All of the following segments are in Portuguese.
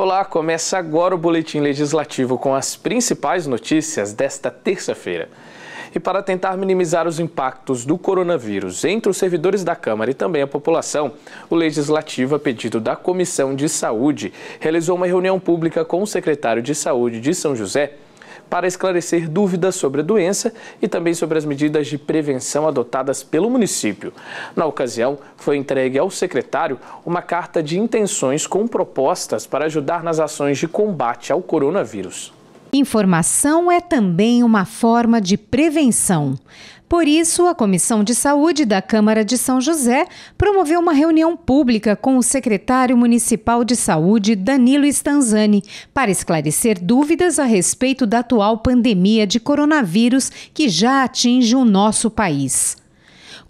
Olá, começa agora o Boletim Legislativo com as principais notícias desta terça-feira. E para tentar minimizar os impactos do coronavírus entre os servidores da Câmara e também a população, o Legislativo, a pedido da Comissão de Saúde, realizou uma reunião pública com o secretário de Saúde de São José para esclarecer dúvidas sobre a doença e também sobre as medidas de prevenção adotadas pelo município. Na ocasião, foi entregue ao secretário uma carta de intenções com propostas para ajudar nas ações de combate ao coronavírus. Informação é também uma forma de prevenção. Por isso, a Comissão de Saúde da Câmara de São José promoveu uma reunião pública com o secretário municipal de Saúde, Danilo Stanzani, para esclarecer dúvidas a respeito da atual pandemia de coronavírus que já atinge o nosso país.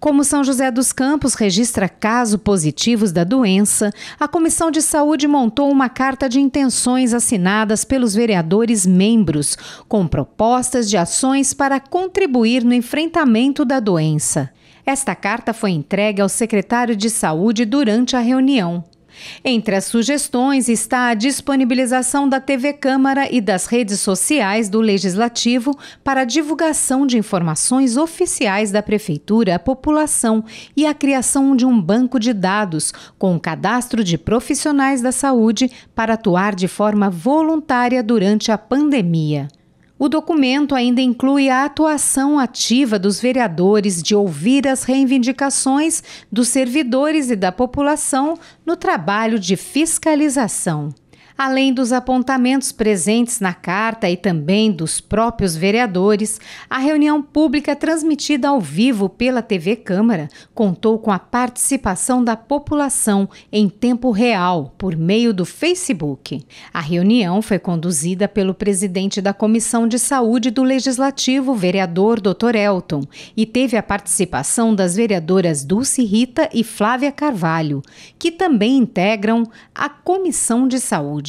Como São José dos Campos registra casos positivos da doença, a Comissão de Saúde montou uma carta de intenções assinadas pelos vereadores membros, com propostas de ações para contribuir no enfrentamento da doença. Esta carta foi entregue ao secretário de Saúde durante a reunião. Entre as sugestões está a disponibilização da TV Câmara e das redes sociais do Legislativo para a divulgação de informações oficiais da Prefeitura à população e a criação de um banco de dados com o cadastro de profissionais da saúde para atuar de forma voluntária durante a pandemia. O documento ainda inclui a atuação ativa dos vereadores de ouvir as reivindicações dos servidores e da população no trabalho de fiscalização. Além dos apontamentos presentes na carta e também dos próprios vereadores, a reunião pública transmitida ao vivo pela TV Câmara contou com a participação da população em tempo real, por meio do Facebook. A reunião foi conduzida pelo presidente da Comissão de Saúde do Legislativo, vereador Dr. Elton, e teve a participação das vereadoras Dulce Rita e Flávia Carvalho, que também integram a Comissão de Saúde.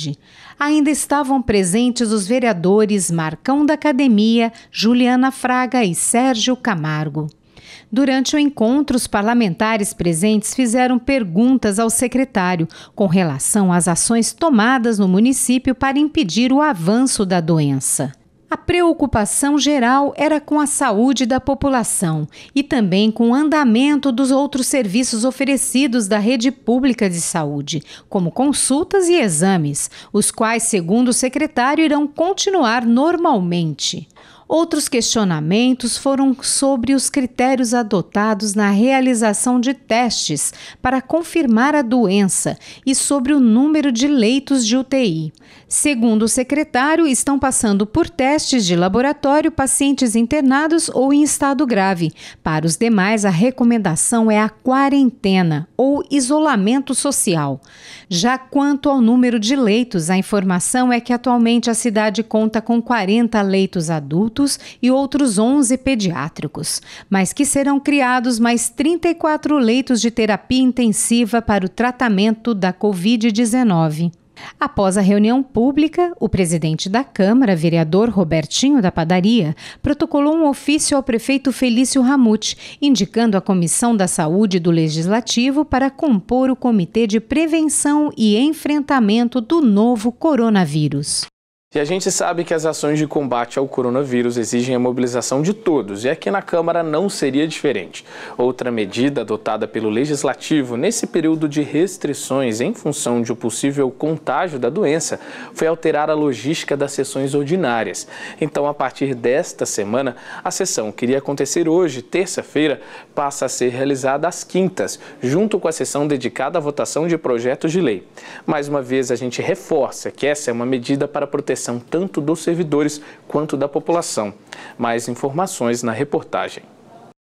Ainda estavam presentes os vereadores Marcão da Academia, Juliana Fraga e Sérgio Camargo. Durante o encontro, os parlamentares presentes fizeram perguntas ao secretário com relação às ações tomadas no município para impedir o avanço da doença. A preocupação geral era com a saúde da população e também com o andamento dos outros serviços oferecidos da rede pública de saúde, como consultas e exames, os quais, segundo o secretário, irão continuar normalmente. Outros questionamentos foram sobre os critérios adotados na realização de testes para confirmar a doença e sobre o número de leitos de UTI. Segundo o secretário, estão passando por testes de laboratório pacientes internados ou em estado grave. Para os demais, a recomendação é a quarentena ou isolamento social. Já quanto ao número de leitos, a informação é que atualmente a cidade conta com 40 leitos adultos e outros 11 pediátricos, mas que serão criados mais 34 leitos de terapia intensiva para o tratamento da Covid-19. Após a reunião pública, o presidente da Câmara, vereador Robertinho da Padaria, protocolou um ofício ao prefeito Felício Ramute, indicando a Comissão da Saúde do Legislativo para compor o Comitê de Prevenção e Enfrentamento do novo coronavírus. E a gente sabe que as ações de combate ao coronavírus exigem a mobilização de todos, e aqui na Câmara não seria diferente. Outra medida adotada pelo Legislativo nesse período de restrições em função de um possível contágio da doença foi alterar a logística das sessões ordinárias. Então, a partir desta semana, a sessão que iria acontecer hoje, terça-feira, passa a ser realizada às quintas, junto com a sessão dedicada à votação de projetos de lei. Mais uma vez, a gente reforça que essa é uma medida para proteção tanto dos servidores quanto da população. Mais informações na reportagem.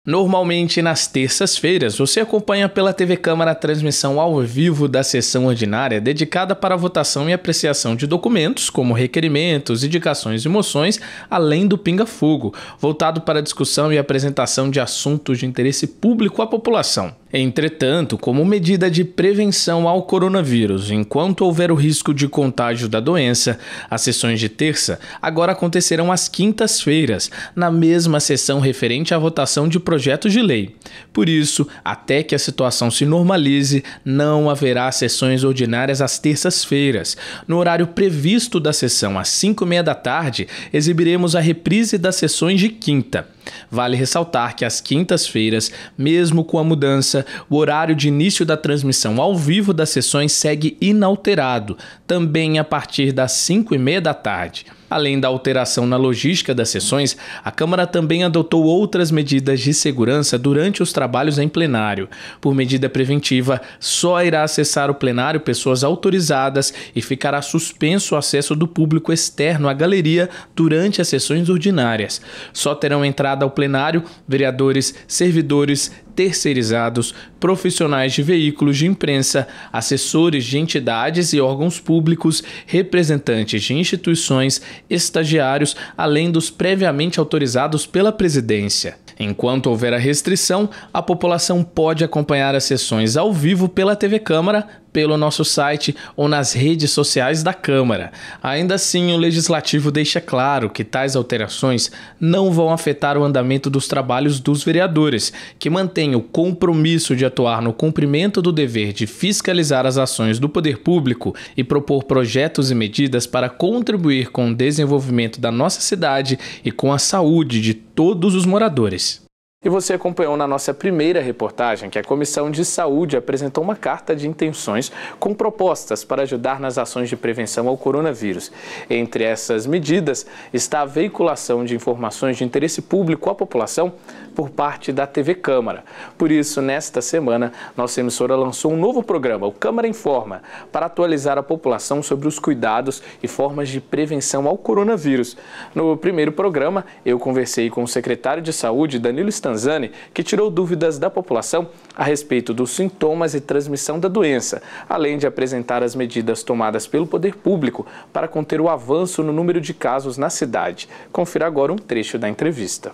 Normalmente, nas terças-feiras, você acompanha pela TV Câmara a transmissão ao vivo da sessão ordinária dedicada para a votação e apreciação de documentos, como requerimentos, indicações e moções, além do pinga-fogo, voltado para a discussão e apresentação de assuntos de interesse público à população. Entretanto, como medida de prevenção ao coronavírus, enquanto houver o risco de contágio da doença, as sessões de terça agora acontecerão às quintas-feiras, na mesma sessão referente à votação de projetos projetos de lei. Por isso, até que a situação se normalize, não haverá sessões ordinárias às terças-feiras. No horário previsto da sessão, às 5h30 da tarde, exibiremos a reprise das sessões de quinta. Vale ressaltar que às quintas-feiras, mesmo com a mudança, o horário de início da transmissão ao vivo das sessões segue inalterado, também a partir das 5h30 da tarde. Além da alteração na logística das sessões, a Câmara também adotou outras medidas de segurança durante os trabalhos em plenário. Por medida preventiva, só irá acessar o plenário pessoas autorizadas e ficará suspenso o acesso do público externo à galeria durante as sessões ordinárias. Só terão entrada ao plenário vereadores, servidores, terceirizados, profissionais de veículos de imprensa, assessores de entidades e órgãos públicos, representantes de instituições, estagiários, além dos previamente autorizados pela presidência. Enquanto houver a restrição, a população pode acompanhar as sessões ao vivo pela TV Câmara, pelo nosso site ou nas redes sociais da Câmara. Ainda assim, o Legislativo deixa claro que tais alterações não vão afetar o andamento dos trabalhos dos vereadores, que mantêm o compromisso de atuar no cumprimento do dever de fiscalizar as ações do poder público e propor projetos e medidas para contribuir com o desenvolvimento da nossa cidade e com a saúde de todos os moradores. E você acompanhou na nossa primeira reportagem que a Comissão de Saúde apresentou uma carta de intenções com propostas para ajudar nas ações de prevenção ao coronavírus. Entre essas medidas está a veiculação de informações de interesse público à população por parte da TV Câmara. Por isso, nesta semana, nossa emissora lançou um novo programa, o Câmara Informa, para atualizar a população sobre os cuidados e formas de prevenção ao coronavírus. No primeiro programa, eu conversei com o secretário de Saúde, Danilo Stanzani, que tirou dúvidas da população a respeito dos sintomas e transmissão da doença, além de apresentar as medidas tomadas pelo poder público para conter o avanço no número de casos na cidade. Confira agora um trecho da entrevista.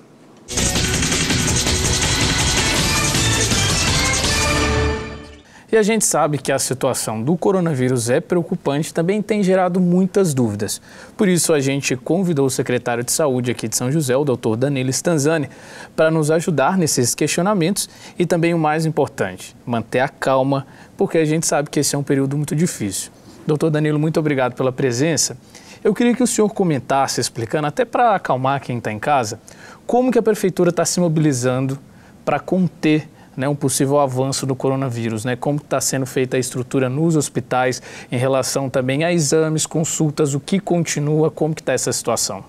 E a gente sabe que a situação do coronavírus é preocupante e também tem gerado muitas dúvidas. Por isso, a gente convidou o secretário de Saúde aqui de São José, o Dr. Danilo Stanzani, para nos ajudar nesses questionamentos e também o mais importante, manter a calma, porque a gente sabe que esse é um período muito difícil. Dr. Danilo, muito obrigado pela presença. Eu queria que o senhor comentasse, explicando, até para acalmar quem está em casa, como que a Prefeitura está se mobilizando para conter um possível avanço do coronavírus, como está sendo feita a estrutura nos hospitais em relação também a exames, consultas, o que continua, como que está essa situação?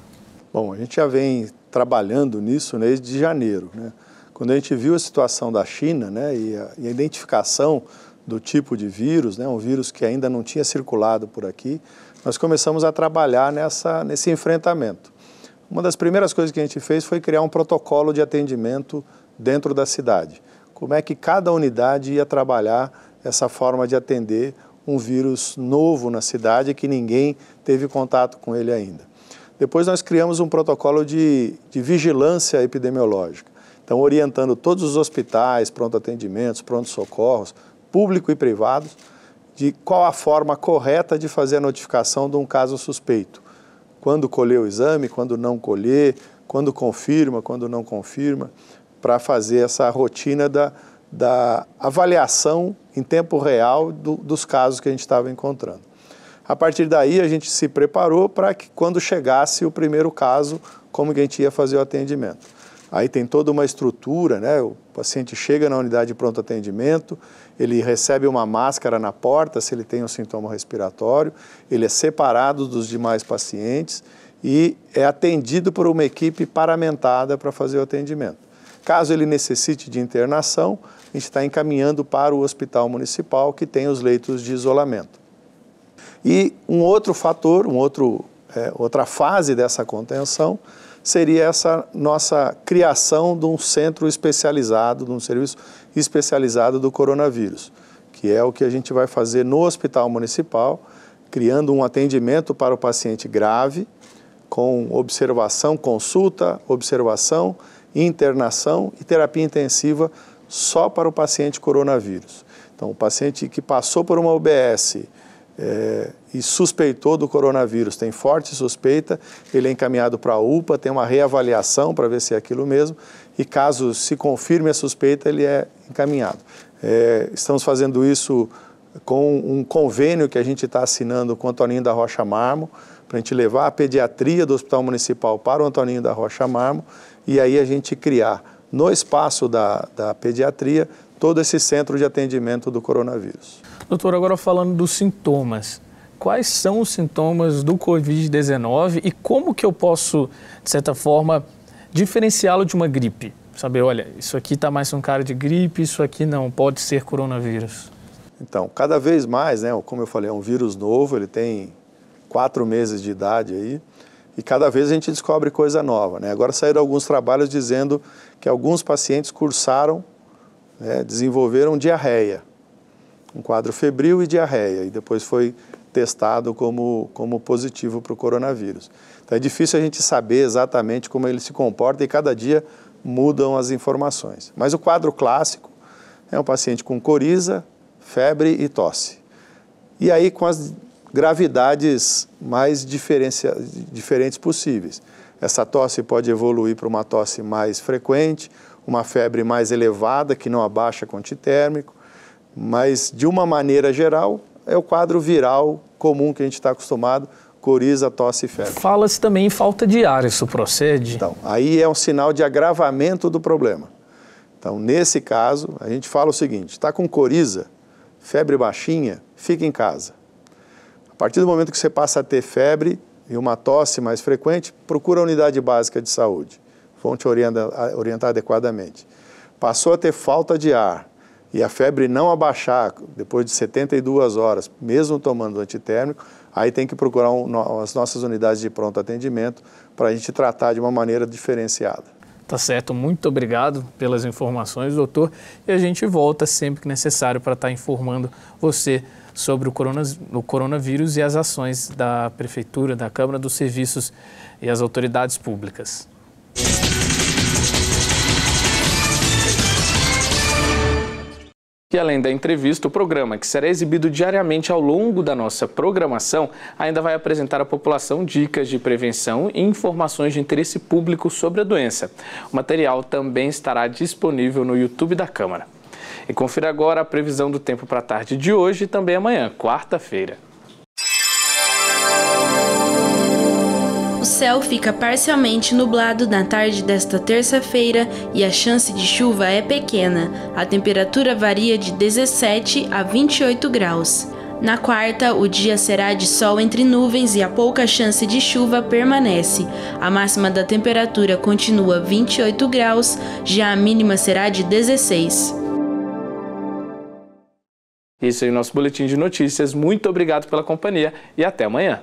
Bom, a gente já vem trabalhando nisso desde janeiro. Quando a gente viu a situação da China e a identificação do tipo de vírus, um vírus que ainda não tinha circulado por aqui, nós começamos a trabalhar nesse enfrentamento. Uma das primeiras coisas que a gente fez foi criar um protocolo de atendimento dentro da cidade. Como é que cada unidade ia trabalhar essa forma de atender um vírus novo na cidade que ninguém teve contato com ele ainda. Depois nós criamos um protocolo de vigilância epidemiológica, então orientando todos os hospitais, pronto-atendimentos, pronto-socorros, público e privados, de qual a forma correta de fazer a notificação de um caso suspeito. Quando colher o exame, quando não colher, quando confirma, quando não confirma, para fazer essa rotina da avaliação em tempo real dos casos que a gente estava encontrando. A partir daí, a gente se preparou para que, quando chegasse o primeiro caso, como que a gente ia fazer o atendimento. Aí tem toda uma estrutura, o paciente chega na unidade de pronto atendimento, ele recebe uma máscara na porta se ele tem um sintoma respiratório, ele é separado dos demais pacientes e é atendido por uma equipe paramentada para fazer o atendimento. Caso ele necessite de internação, a gente está encaminhando para o hospital municipal que tem os leitos de isolamento. E um outro fator, outra fase dessa contenção seria essa nossa criação de um centro especializado, de um serviço especializado do coronavírus, que é o que a gente vai fazer no hospital municipal, criando um atendimento para o paciente grave, com observação, consulta, observação, internação e terapia intensiva só para o paciente coronavírus. Então, o paciente que passou por uma UBS, e suspeitou do coronavírus, tem forte suspeita, ele é encaminhado para a UPA, tem uma reavaliação para ver se é aquilo mesmo, e caso se confirme a suspeita, ele é encaminhado. Estamos fazendo isso com um convênio que a gente está assinando com o Antoninho da Rocha Marmo, para a gente levar a pediatria do Hospital Municipal para o Antoninho da Rocha Marmo, e aí a gente criar no espaço da pediatria todo esse centro de atendimento do coronavírus. Doutor, agora falando dos sintomas, quais são os sintomas do Covid-19 e como que eu posso, de certa forma, diferenciá-lo de uma gripe? Saber, olha, isso aqui está mais com cara de gripe, isso aqui não, pode ser coronavírus. Então, cada vez mais, né, como eu falei, é um vírus novo, ele tem 4 meses de idade aí, e cada vez a gente descobre coisa nova, né? Agora saíram alguns trabalhos dizendo que alguns pacientes cursaram, né, desenvolveram diarreia, um quadro febril e diarreia, e depois foi testado como positivo para o coronavírus. Então é difícil a gente saber exatamente como ele se comporta e cada dia mudam as informações. Mas o quadro clássico é um paciente com coriza, febre e tosse. E aí com as gravidades mais diferentes possíveis. Essa tosse pode evoluir para uma tosse mais frequente, uma febre mais elevada, que não abaixa com antitérmico, mas de uma maneira geral é o quadro viral comum que a gente está acostumado, coriza, tosse e febre. Fala-se também em falta de ar, isso procede? Então, aí é um sinal de agravamento do problema. Então, nesse caso, a gente fala o seguinte, está com coriza, febre baixinha, fica em casa. A partir do momento que você passa a ter febre e uma tosse mais frequente, procura a unidade básica de saúde. Vão te orientar adequadamente. Passou a ter falta de ar e a febre não abaixar depois de 72 horas, mesmo tomando antitérmico, aí tem que procurar as nossas unidades de pronto atendimento para a gente tratar de uma maneira diferenciada. Tá certo, muito obrigado pelas informações, doutor, e a gente volta sempre que necessário para estar informando você sobre o coronavírus e as ações da Prefeitura, da Câmara dos Serviços e as autoridades públicas. E além da entrevista, o programa, que será exibido diariamente ao longo da nossa programação, ainda vai apresentar à população dicas de prevenção e informações de interesse público sobre a doença. O material também estará disponível no YouTube da Câmara. E confira agora a previsão do tempo para a tarde de hoje e também amanhã, quarta-feira. O céu fica parcialmente nublado na tarde desta terça-feira e a chance de chuva é pequena. A temperatura varia de 17 a 28 graus. Na quarta, o dia será de sol entre nuvens e a pouca chance de chuva permanece. A máxima da temperatura continua 28 graus, já a mínima será de 16. Isso aí, nosso boletim de notícias. Muito obrigado pela companhia e até amanhã.